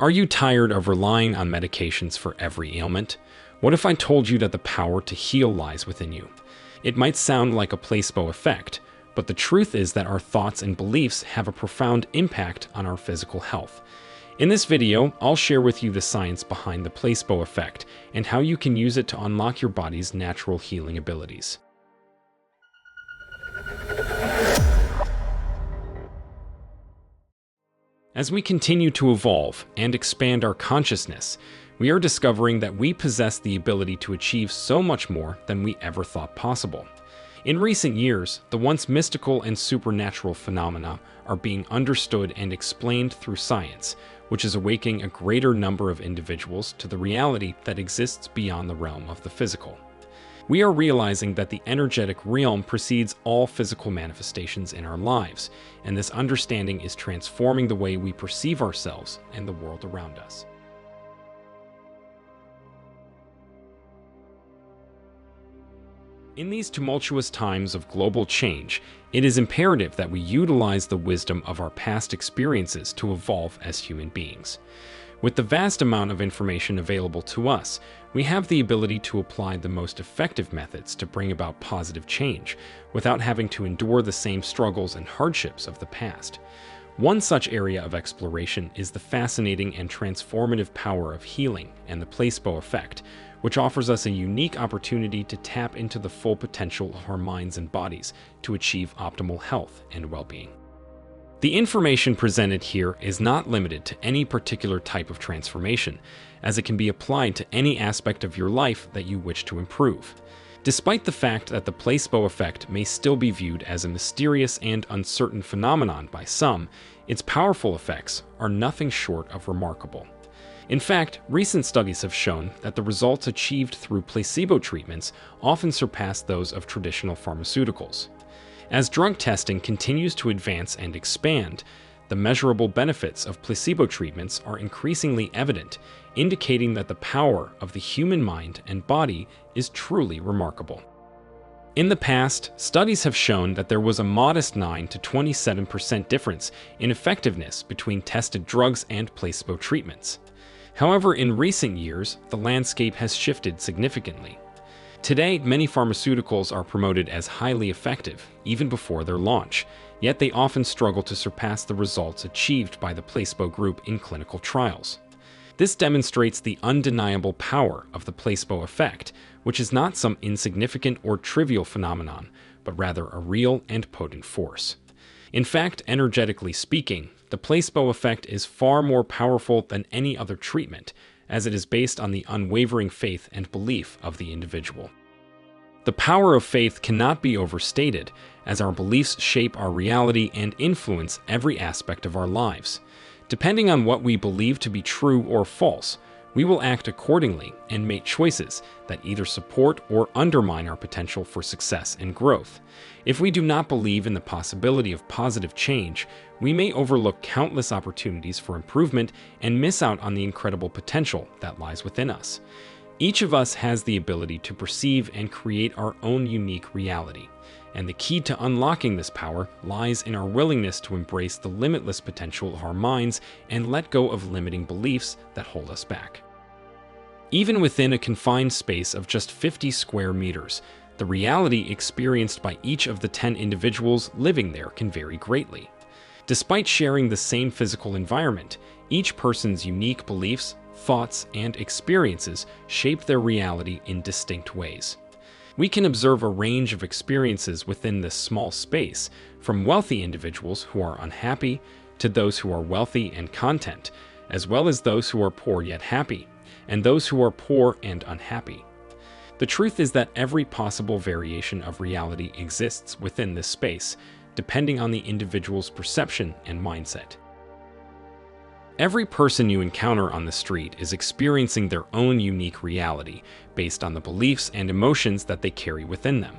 Are you tired of relying on medications for every ailment? What if I told you that the power to heal lies within you? It might sound like a placebo effect, but the truth is that our thoughts and beliefs have a profound impact on our physical health. In this video, I'll share with you the science behind the placebo effect and how you can use it to unlock your body's natural healing abilities. As we continue to evolve and expand our consciousness, we are discovering that we possess the ability to achieve so much more than we ever thought possible. In recent years, the once mystical and supernatural phenomena are being understood and explained through science, which is awakening a greater number of individuals to the reality that exists beyond the realm of the physical. We are realizing that the energetic realm precedes all physical manifestations in our lives, and this understanding is transforming the way we perceive ourselves and the world around us. In these tumultuous times of global change, it is imperative that we utilize the wisdom of our past experiences to evolve as human beings. With the vast amount of information available to us, we have the ability to apply the most effective methods to bring about positive change without having to endure the same struggles and hardships of the past. One such area of exploration is the fascinating and transformative power of healing and the placebo effect, which offers us a unique opportunity to tap into the full potential of our minds and bodies to achieve optimal health and well-being. The information presented here is not limited to any particular type of transformation, as it can be applied to any aspect of your life that you wish to improve. Despite the fact that the placebo effect may still be viewed as a mysterious and uncertain phenomenon by some, its powerful effects are nothing short of remarkable. In fact, recent studies have shown that the results achieved through placebo treatments often surpass those of traditional pharmaceuticals. As drug testing continues to advance and expand, the measurable benefits of placebo treatments are increasingly evident, indicating that the power of the human mind and body is truly remarkable. In the past, studies have shown that there was a modest 9 to 27% difference in effectiveness between tested drugs and placebo treatments. However, in recent years, the landscape has shifted significantly. Today, many pharmaceuticals are promoted as highly effective, even before their launch, yet they often struggle to surpass the results achieved by the placebo group in clinical trials. This demonstrates the undeniable power of the placebo effect, which is not some insignificant or trivial phenomenon, but rather a real and potent force. In fact, energetically speaking, the placebo effect is far more powerful than any other treatment, as it is based on the unwavering faith and belief of the individual. The power of faith cannot be overstated, as our beliefs shape our reality and influence every aspect of our lives. Depending on what we believe to be true or false, we will act accordingly and make choices that either support or undermine our potential for success and growth. If we do not believe in the possibility of positive change, we may overlook countless opportunities for improvement and miss out on the incredible potential that lies within us. Each of us has the ability to perceive and create our own unique reality, and the key to unlocking this power lies in our willingness to embrace the limitless potential of our minds and let go of limiting beliefs that hold us back. Even within a confined space of just 50 square meters, the reality experienced by each of the 10 individuals living there can vary greatly. Despite sharing the same physical environment, each person's unique beliefs, thoughts, and experiences shape their reality in distinct ways. We can observe a range of experiences within this small space, from wealthy individuals who are unhappy to those who are wealthy and content, as well as those who are poor yet happy, and those who are poor and unhappy. The truth is that every possible variation of reality exists within this space, depending on the individual's perception and mindset. Every person you encounter on the street is experiencing their own unique reality based on the beliefs and emotions that they carry within them.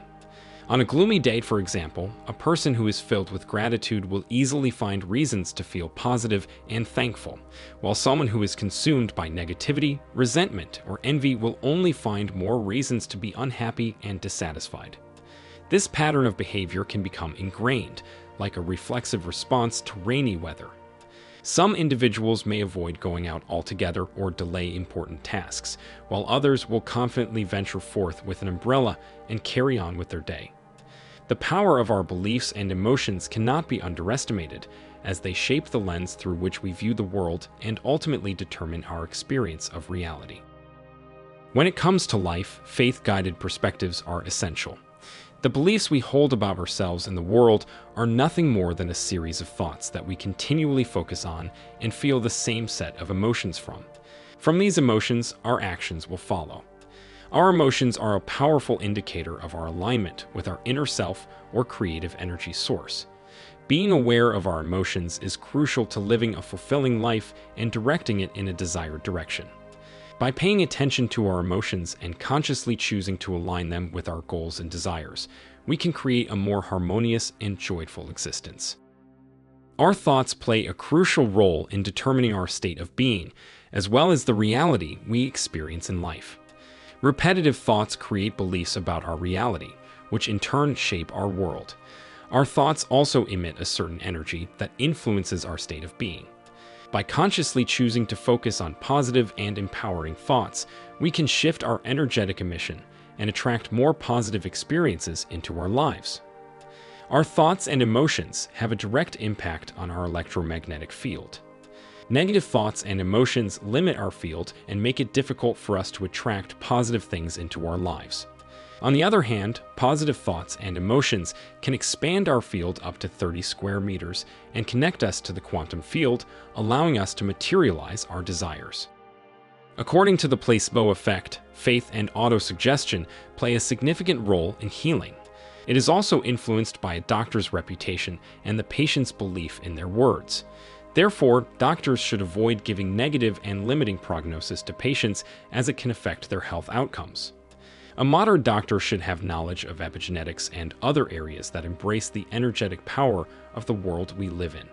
On a gloomy day, for example, a person who is filled with gratitude will easily find reasons to feel positive and thankful, while someone who is consumed by negativity, resentment, or envy will only find more reasons to be unhappy and dissatisfied. This pattern of behavior can become ingrained, like a reflexive response to rainy weather. Some individuals may avoid going out altogether or delay important tasks, while others will confidently venture forth with an umbrella and carry on with their day. The power of our beliefs and emotions cannot be underestimated, as they shape the lens through which we view the world and ultimately determine our experience of reality. When it comes to life, faith-guided perspectives are essential. The beliefs we hold about ourselves and the world are nothing more than a series of thoughts that we continually focus on and feel the same set of emotions from. From these emotions, our actions will follow. Our emotions are a powerful indicator of our alignment with our inner self or creative energy source. Being aware of our emotions is crucial to living a fulfilling life and directing it in a desired direction. By paying attention to our emotions and consciously choosing to align them with our goals and desires, we can create a more harmonious and joyful existence. Our thoughts play a crucial role in determining our state of being, as well as the reality we experience in life. Repetitive thoughts create beliefs about our reality, which in turn shape our world. Our thoughts also emit a certain energy that influences our state of being. By consciously choosing to focus on positive and empowering thoughts, we can shift our energetic emission and attract more positive experiences into our lives. Our thoughts and emotions have a direct impact on our electromagnetic field. Negative thoughts and emotions limit our field and make it difficult for us to attract positive things into our lives. On the other hand, positive thoughts and emotions can expand our field up to 30 square meters and connect us to the quantum field, allowing us to materialize our desires. According to the placebo effect, faith and autosuggestion play a significant role in healing. It is also influenced by a doctor's reputation and the patient's belief in their words. Therefore, doctors should avoid giving negative and limiting prognosis to patients, as it can affect their health outcomes. A modern doctor should have knowledge of epigenetics and other areas that embrace the energetic power of the world we live in.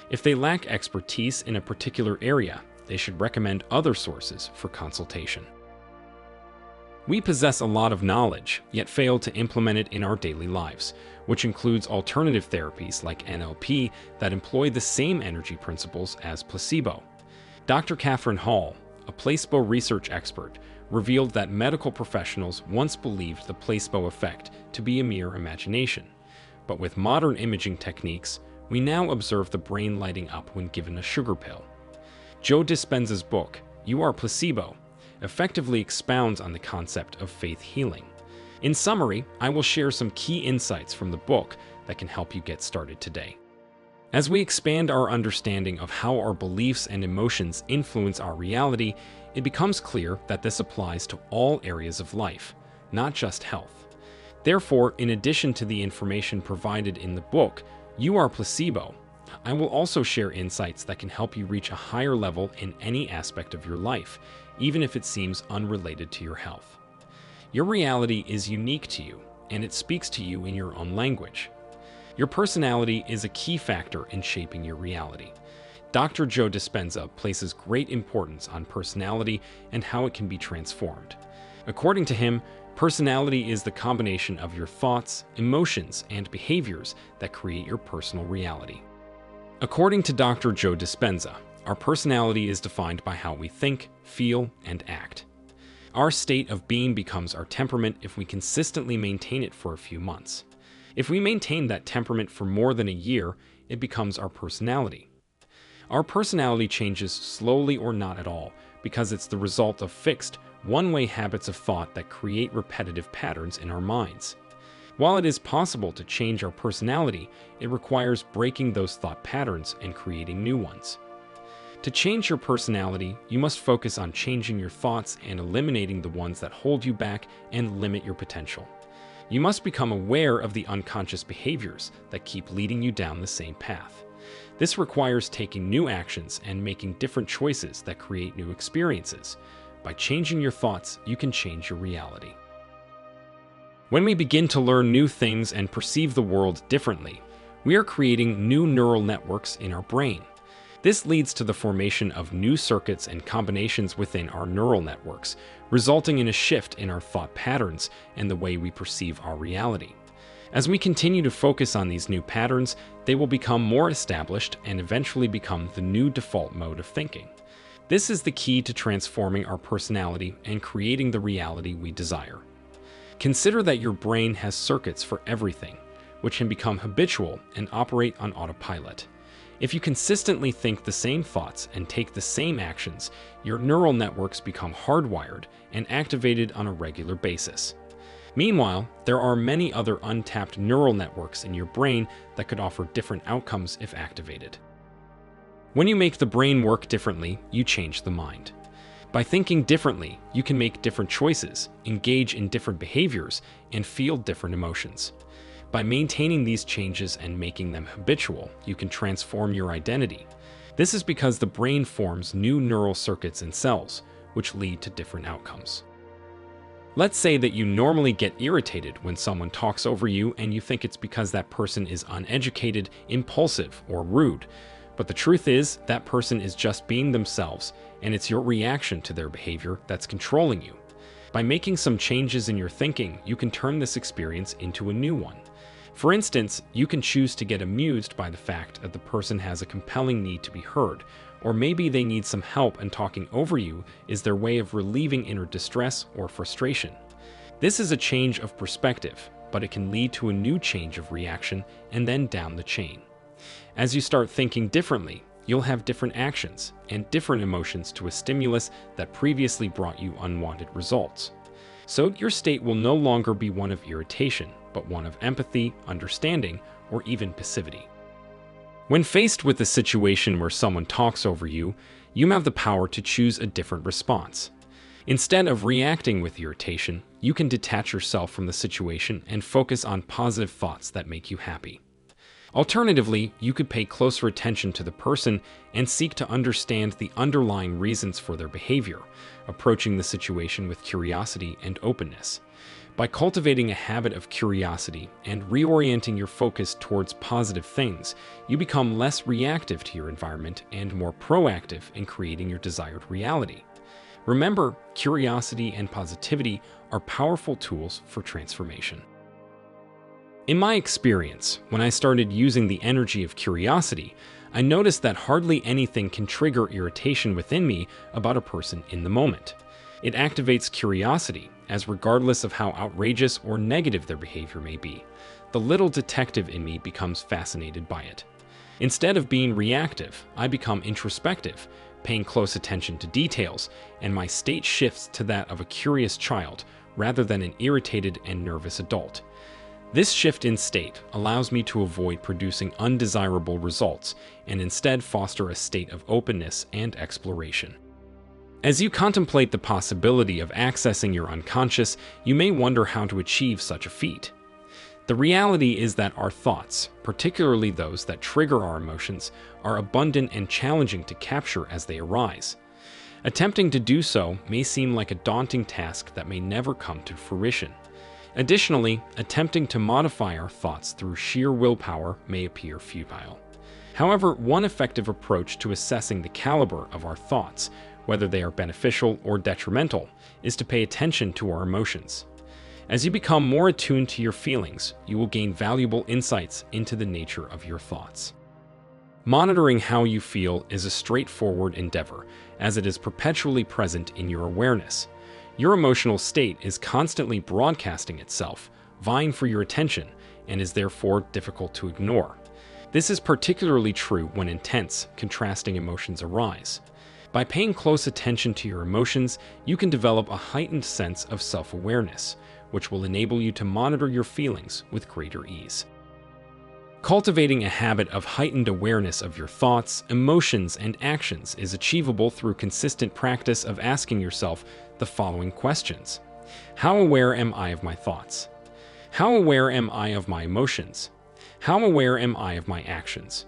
If they lack expertise in a particular area, they should recommend other sources for consultation. We possess a lot of knowledge, yet fail to implement it in our daily lives, which includes alternative therapies like NLP that employ the same energy principles as placebo. Dr. Catherine Hall, a placebo research expert, revealed that medical professionals once believed the placebo effect to be a mere imagination. But with modern imaging techniques, we now observe the brain lighting up when given a sugar pill. Joe Dispenza's book, You Are Placebo, effectively expounds on the concept of faith healing. In summary, I will share some key insights from the book that can help you get started today. As we expand our understanding of how our beliefs and emotions influence our reality, it becomes clear that this applies to all areas of life, not just health. Therefore, in addition to the information provided in the book, You Are Placebo, I will also share insights that can help you reach a higher level in any aspect of your life, even if it seems unrelated to your health. Your reality is unique to you, and it speaks to you in your own language. Your personality is a key factor in shaping your reality. Dr. Joe Dispenza places great importance on personality and how it can be transformed. According to him, personality is the combination of your thoughts, emotions, and behaviors that create your personal reality. According to Dr. Joe Dispenza, our personality is defined by how we think, feel, and act. Our state of being becomes our temperament if we consistently maintain it for a few months. If we maintain that temperament for more than a year, it becomes our personality. Our personality changes slowly or not at all because it's the result of fixed, one-way habits of thought that create repetitive patterns in our minds. While it is possible to change our personality, it requires breaking those thought patterns and creating new ones. To change your personality, you must focus on changing your thoughts and eliminating the ones that hold you back and limit your potential. You must become aware of the unconscious behaviors that keep leading you down the same path. This requires taking new actions and making different choices that create new experiences. By changing your thoughts, you can change your reality. When we begin to learn new things and perceive the world differently, we are creating new neural networks in our brain. This leads to the formation of new circuits and combinations within our neural networks, resulting in a shift in our thought patterns and the way we perceive our reality. As we continue to focus on these new patterns, they will become more established and eventually become the new default mode of thinking. This is the key to transforming our personality and creating the reality we desire. Consider that your brain has circuits for everything, which can become habitual and operate on autopilot. If you consistently think the same thoughts and take the same actions, your neural networks become hardwired and activated on a regular basis. Meanwhile, there are many other untapped neural networks in your brain that could offer different outcomes if activated. When you make the brain work differently, you change the mind. By thinking differently, you can make different choices, engage in different behaviors, and feel different emotions. By maintaining these changes and making them habitual, you can transform your identity. This is because the brain forms new neural circuits in cells, which lead to different outcomes. Let's say that you normally get irritated when someone talks over you and you think it's because that person is uneducated, impulsive, or rude. But the truth is, that person is just being themselves, and it's your reaction to their behavior that's controlling you. By making some changes in your thinking, you can turn this experience into a new one. For instance, you can choose to get amused by the fact that the person has a compelling need to be heard, or maybe they need some help and talking over you is their way of relieving inner distress or frustration. This is a change of perspective, but it can lead to a new change of reaction and then down the chain. As you start thinking differently, you'll have different actions and different emotions to a stimulus that previously brought you unwanted results. So your state will no longer be one of irritation, but one of empathy, understanding, or even passivity. When faced with a situation where someone talks over you, you have the power to choose a different response. Instead of reacting with irritation, you can detach yourself from the situation and focus on positive thoughts that make you happy. Alternatively, you could pay closer attention to the person and seek to understand the underlying reasons for their behavior, approaching the situation with curiosity and openness. By cultivating a habit of curiosity and reorienting your focus towards positive things, you become less reactive to your environment and more proactive in creating your desired reality. Remember, curiosity and positivity are powerful tools for transformation. In my experience, when I started using the energy of curiosity, I noticed that hardly anything can trigger irritation within me about a person in the moment. It activates curiosity, as regardless of how outrageous or negative their behavior may be, the little detective in me becomes fascinated by it. Instead of being reactive, I become introspective, paying close attention to details, and my state shifts to that of a curious child rather than an irritated and nervous adult. This shift in state allows me to avoid producing undesirable results and instead foster a state of openness and exploration. As you contemplate the possibility of accessing your unconscious, you may wonder how to achieve such a feat. The reality is that our thoughts, particularly those that trigger our emotions, are abundant and challenging to capture as they arise. Attempting to do so may seem like a daunting task that may never come to fruition. Additionally, attempting to modify our thoughts through sheer willpower may appear futile. However, one effective approach to assessing the caliber of our thoughts, whether they are beneficial or detrimental, is to pay attention to our emotions. As you become more attuned to your feelings, you will gain valuable insights into the nature of your thoughts. Monitoring how you feel is a straightforward endeavor, as it is perpetually present in your awareness. Your emotional state is constantly broadcasting itself, vying for your attention, and is therefore difficult to ignore. This is particularly true when intense, contrasting emotions arise. By paying close attention to your emotions, you can develop a heightened sense of self-awareness, which will enable you to monitor your feelings with greater ease. Cultivating a habit of heightened awareness of your thoughts, emotions, and actions is achievable through consistent practice of asking yourself the following questions. How aware am I of my thoughts? How aware am I of my emotions? How aware am I of my actions?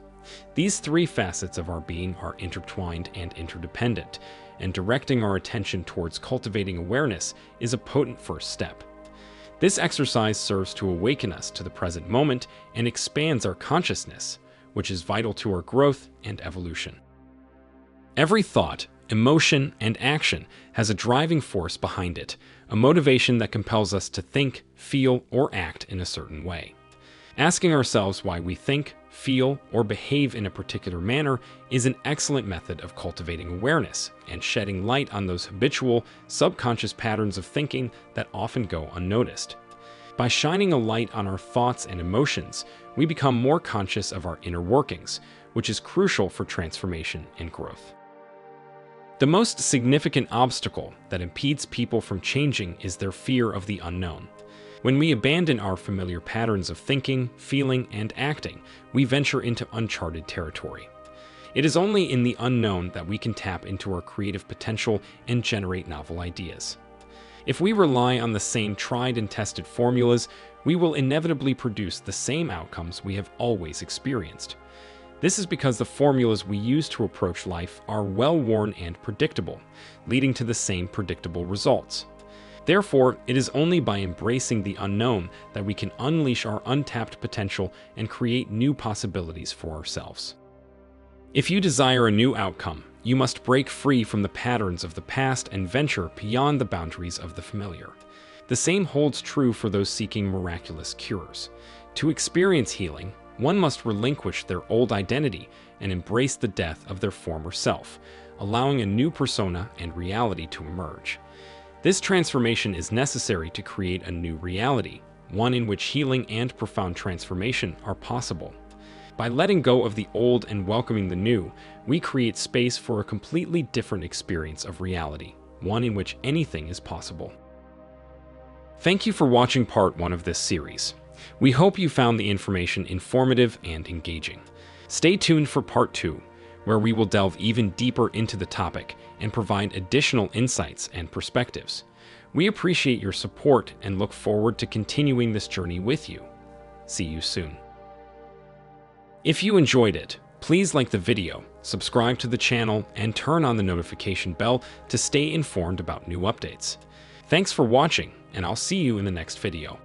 These three facets of our being are intertwined and interdependent, and directing our attention towards cultivating awareness is a potent first step. This exercise serves to awaken us to the present moment and expands our consciousness, which is vital to our growth and evolution. Every thought, emotion, and action has a driving force behind it, a motivation that compels us to think, feel, or act in a certain way. Asking ourselves why we think, feel, or behave in a particular manner is an excellent method of cultivating awareness and shedding light on those habitual, subconscious patterns of thinking that often go unnoticed. By shining a light on our thoughts and emotions, we become more conscious of our inner workings, which is crucial for transformation and growth. The most significant obstacle that impedes people from changing is their fear of the unknown. When we abandon our familiar patterns of thinking, feeling, and acting, we venture into uncharted territory. It is only in the unknown that we can tap into our creative potential and generate novel ideas. If we rely on the same tried and tested formulas, we will inevitably produce the same outcomes we have always experienced. This is because the formulas we use to approach life are well-worn and predictable, leading to the same predictable results. Therefore, it is only by embracing the unknown that we can unleash our untapped potential and create new possibilities for ourselves. If you desire a new outcome, you must break free from the patterns of the past and venture beyond the boundaries of the familiar. The same holds true for those seeking miraculous cures. To experience healing, one must relinquish their old identity and embrace the death of their former self, allowing a new persona and reality to emerge. This transformation is necessary to create a new reality, one in which healing and profound transformation are possible. By letting go of the old and welcoming the new, we create space for a completely different experience of reality, one in which anything is possible. Thank you for watching part 1 of this series. We hope you found the information informative and engaging. Stay tuned for part 2, where we will delve even deeper into the topic and provide additional insights and perspectives. We appreciate your support and look forward to continuing this journey with you. See you soon. If you enjoyed it, please like the video, subscribe to the channel, and turn on the notification bell to stay informed about new updates. Thanks for watching, and I'll see you in the next video.